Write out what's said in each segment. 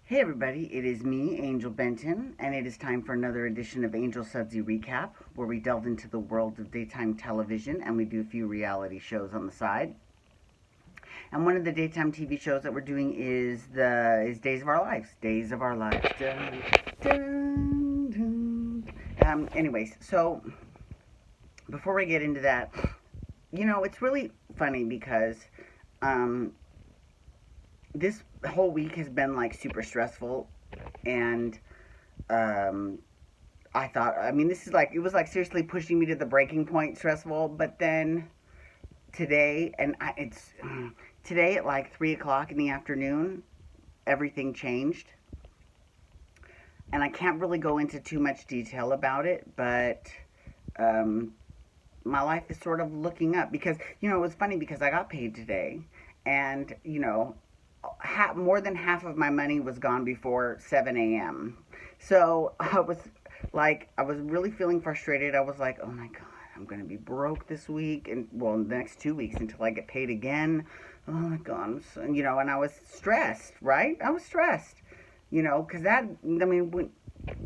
Hey everybody, it is me, Angel Benton, and it is time for another edition of Angel Sudsy Recap, where we delve into the world of daytime television and we do a few reality shows on the side. And one of the daytime TV shows that we're doing is Days of Our Lives. Days of Our Lives. Dun, dun, dun. Anyways, so before we get into that, it's really funny because this whole week has been like super stressful, and I thought, this is like, it was like seriously pushing me to the breaking point stressful. But then today, it's today at like 3 o'clock in the afternoon, everything changed, and I can't really go into too much detail about it, but my life is sort of looking up because it was funny because I got paid today, and more than half of my money was gone before 7 a.m. So I was really feeling frustrated. I was like, oh my God, I'm going to be broke this week, and well, the next 2 weeks until I get paid again. Oh my God. And I was stressed, right? I was stressed, because when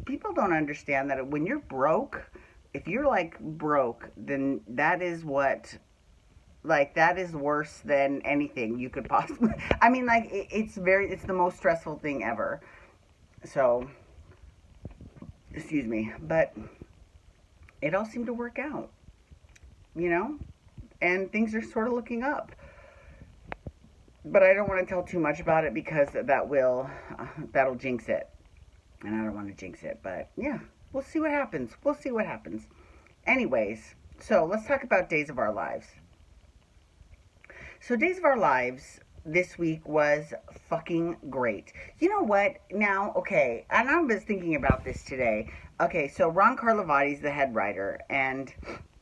people don't understand that when you're broke, if you're like broke, then that is what, that is worse than anything you could possibly, it's the most stressful thing ever. So, excuse me, but it all seemed to work out, and things are sort of looking up. But I don't want to tell too much about it because that'll jinx it. And I don't want to jinx it, but yeah, we'll see what happens. Anyways, so let's talk about Days of Our Lives. So Days of Our Lives this week was fucking great. You know what? Now, okay, and I was thinking about this today. Okay, so Ron Carlivati's the head writer, and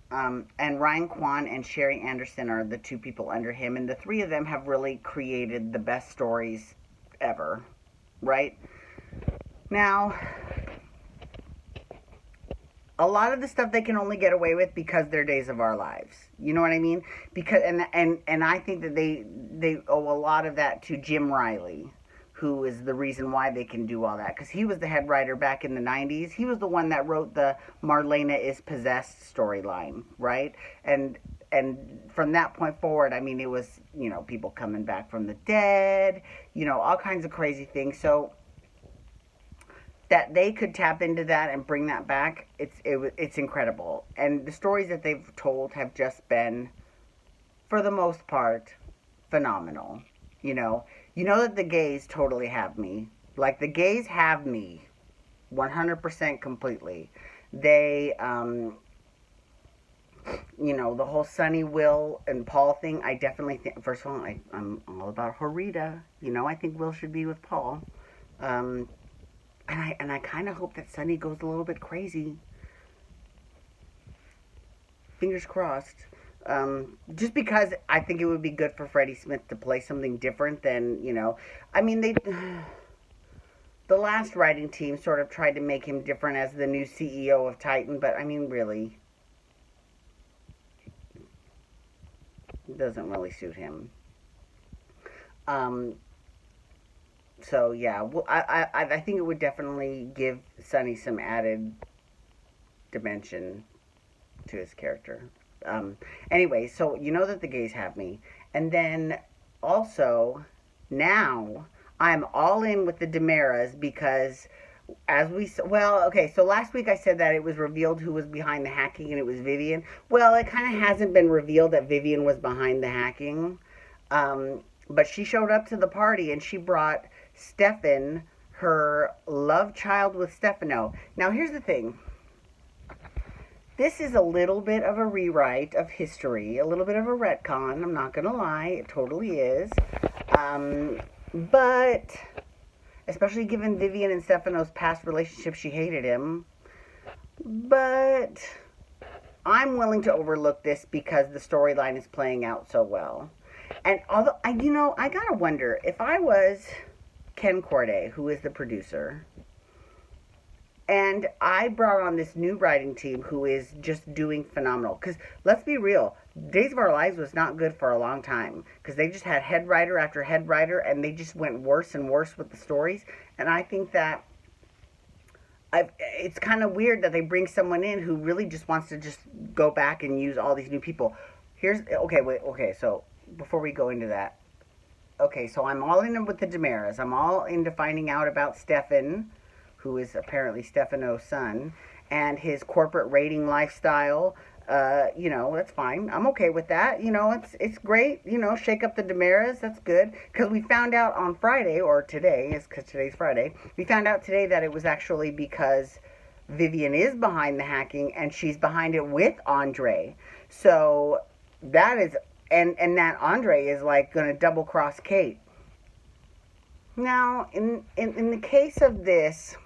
Ryan Kwan and Sherry Anderson are the two people under him, and the three of them have really created the best stories ever, right? Now, a lot of the stuff they can only get away with because they're Days of Our Lives. You know what I mean? Because and I think that they owe a lot of that to Jim Riley, who is the reason why they can do all that. Because he was the head writer back in the 90s. He was the one that wrote the Marlena is Possessed storyline, right? And from that point forward, it was, people coming back from the dead, all kinds of crazy things. So that they could tap into that and bring that back, it's incredible. And the stories that they've told have just been, for the most part, phenomenal. That the gays totally have me. Like, the gays have me 100% completely. They, the whole Sunny, Will, and Paul thing, I definitely think, first of all, I'm all about Horita. I think Will should be with Paul. And I kind of hope that Sunny goes a little bit crazy. Fingers crossed. Just because I think it would be good for Freddie Smith to play something different than, the last writing team sort of tried to make him different as the new CEO of Titan, but really, it doesn't really suit him. So yeah, well, I think it would definitely give Sunny some added dimension to his character. Anyway, so that the gays have me, and then also now I'm all in with the DiMeras because so last week I said that it was revealed who was behind the hacking, and it was Vivian. Well, it kind of hasn't been revealed that Vivian was behind the hacking, but she showed up to the party and she brought Stefan, her love child with Stefano. Now, here's the thing. This is a little bit of a rewrite of history, a little bit of a retcon. I'm not going to lie. It totally is. But, especially given Vivian and Stefano's past relationship, she hated him. But I'm willing to overlook this because the storyline is playing out so well. And although, I gotta wonder, if I was Ken Corday, who is the producer, and I brought on this new writing team who is just doing phenomenal. Because let's be real, Days of Our Lives was not good for a long time because they just had head writer after head writer, and they just went worse and worse with the stories. And I think that it's kind of weird that they bring someone in who really just wants to just go back and use all these new people. So before we go into that, okay, so I'm all in with the DiMeras. I'm all into finding out about Stefan, who is apparently Stefano's son, and his corporate rating lifestyle. That's fine. I'm okay with that. It's great. Shake up the DiMeras. That's good. Because we found out on Friday, or today, because today's Friday, we found out today that it was actually because Vivian is behind the hacking, and she's behind it with Andre. So that is, and that Andre is like going to double cross Kate. Now, in the case of this,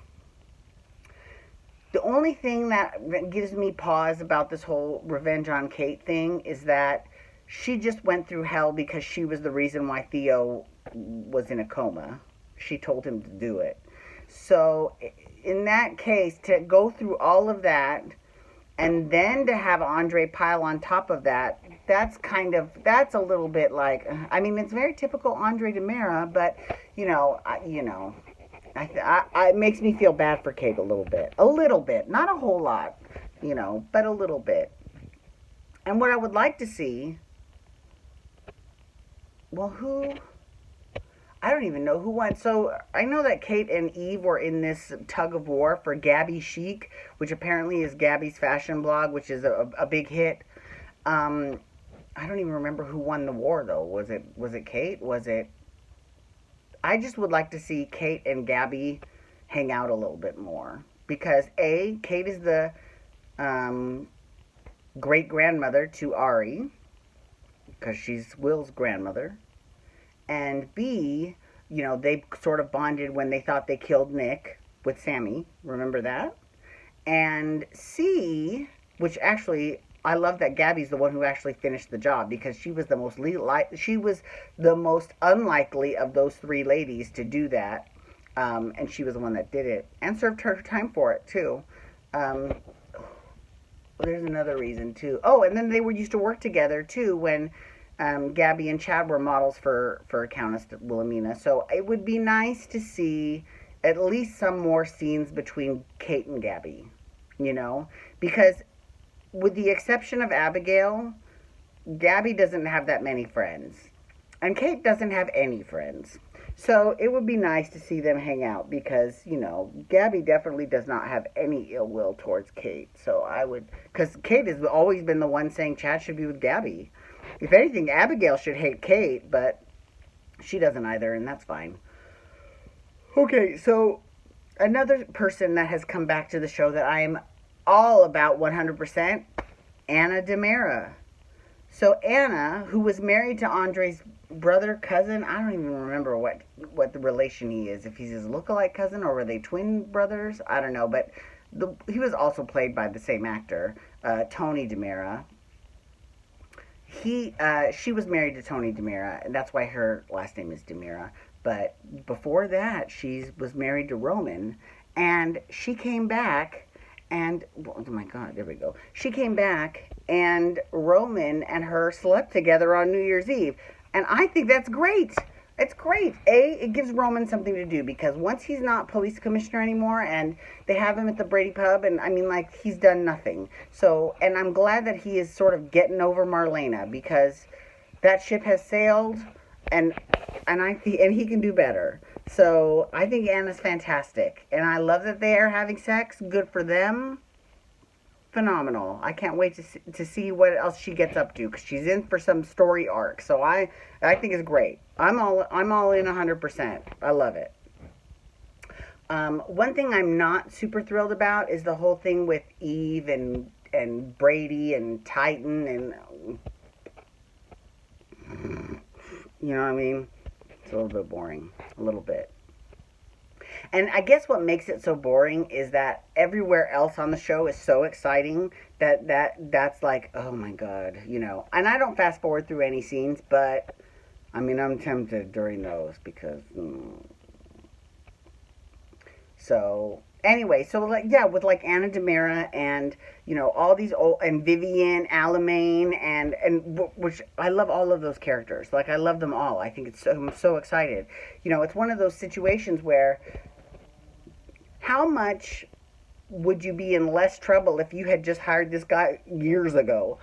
the only thing that gives me pause about this whole revenge on Kate thing is that she just went through hell because she was the reason why Theo was in a coma. She told him to do it. So in that case, to go through all of that and then to have Andre pile on top of that, that's a little bit like, I mean, it's very typical Andre DiMera, but, it makes me feel bad for Kate a little bit, not a whole lot, but a little bit. And what I would like to see, I don't even know who won. So I know that Kate and Eve were in this tug of war for Gabby Chic, which apparently is Gabby's fashion blog, which is a big hit. I don't even remember who won the war though. Was it Kate? I just would like to see Kate and Gabby hang out a little bit more. Because Kate is the great-grandmother to Ari, because she's Will's grandmother. And B, they sort of bonded when they thought they killed Nick with Sammy. Remember that? And C, which actually, I love that Gabby's the one who actually finished the job, because she was the most unlikely of those three ladies to do that, and she was the one that did it and served her time for it too. There's another reason too. Oh, and then they used to work together too when Gabby and Chad were models for Countess Wilhelmina. So it would be nice to see at least some more scenes between Kate and Gabby, because with the exception of Abigail, Gabby doesn't have that many friends. And Kate doesn't have any friends. So it would be nice to see them hang out because, Gabby definitely does not have any ill will towards Kate. So because Kate has always been the one saying Chad should be with Gabby. If anything, Abigail should hate Kate, but she doesn't either, and that's fine. Okay, so another person that has come back to the show that I'm all about 100%, Anna DiMera. So Anna, who was married to Andre's brother, cousin, I don't even remember what the relation he is, if he's his lookalike cousin or were they twin brothers, I don't know, but he was also played by the same actor, Tony DiMera. She was married to Tony DiMera, and that's why her last name is DiMera. But before that, she was married to Roman, and she came back. And, oh my God, there we go. She came back, and Roman and her slept together on New Year's Eve. And I think that's great. It's great. It gives Roman something to do, because once he's not police commissioner anymore, and they have him at the Brady Pub, and he's done nothing. So, and I'm glad that he is sort of getting over Marlena, because that ship has sailed, and he can do better. So I think Anna's fantastic, and I love that they are having sex. Good for them. Phenomenal. I can't wait to see what else she gets up to, because she's in for some story arc. So I think it's great. I'm all in 100%. I love it. One thing I'm not super thrilled about is the whole thing with Eve and Brady and Titan and you know what I mean? It's a little bit boring. A little bit. And I guess what makes it so boring is that everywhere else on the show is so exciting that's like, oh my God, And I don't fast forward through any scenes, but I'm tempted during those because. So, anyway, so like yeah, with like Anna DiMera and all these old and Vivian, Alamain, and which I love all of those characters. Like I love them all. I think I'm so excited. It's one of those situations where how much would you be in less trouble if you had just hired this guy years ago?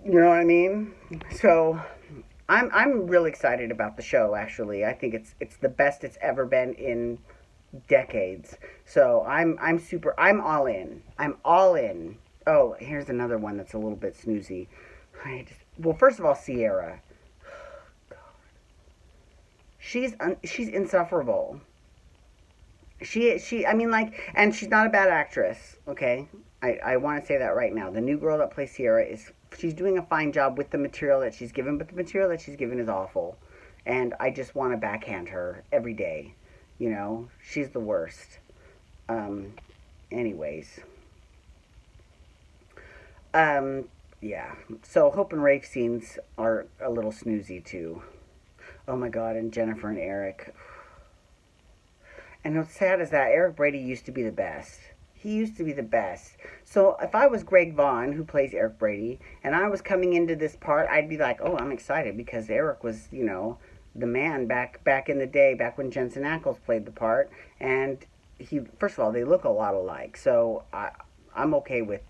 You know what I mean? So I'm really excited about the show. Actually, I think it's the best it's ever been in decades. So I'm all in. I'm all in. Oh, here's another one that's a little bit snoozy. Well, first of all, Sierra. She's insufferable. I mean, like, and she's not a bad actress. Okay, I want to say that right now. The new girl that plays Sierra she's doing a fine job with the material that she's given, but the material that she's given is awful, and I just want to backhand her every day. She's the worst. Anyways. Yeah. So Hope and Rafe scenes are a little snoozy too. Oh my God, and Jennifer and Eric. And what's sad is that Eric Brady used to be the best. He used to be the best. So if I was Greg Vaughn, who plays Eric Brady, and I was coming into this part, I'd be like, oh, I'm excited because Eric was, the man back in the day, back when Jensen Ackles played the part, and he, first of all, they look a lot alike, so I'm okay with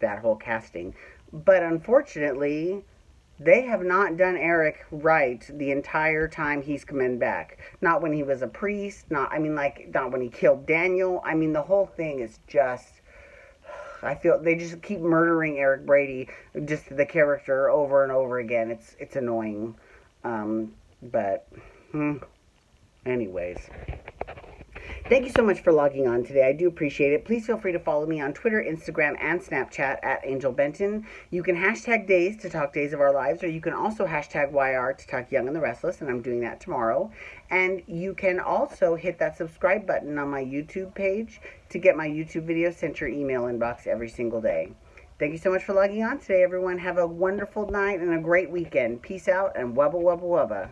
that whole casting. But unfortunately, they have not done Eric right the entire time he's coming back. Not when he was a priest, not when he killed Daniel. I mean, the whole thing is just, I feel they just keep murdering Eric Brady, just the character over and over again. It's annoying. But anyways, thank you so much for logging on today. I do appreciate it. Please feel free to follow me on Twitter, Instagram, and Snapchat at Angel Benton. You can hashtag days to talk days of our lives, or you can also hashtag YR to talk Young and the Restless, and I'm doing that tomorrow. And you can also hit that subscribe button on my YouTube page to get my YouTube videos sent your email inbox every single day. Thank you so much for logging on today, everyone. Have a wonderful night and a great weekend. Peace out and wubba wubba wubba.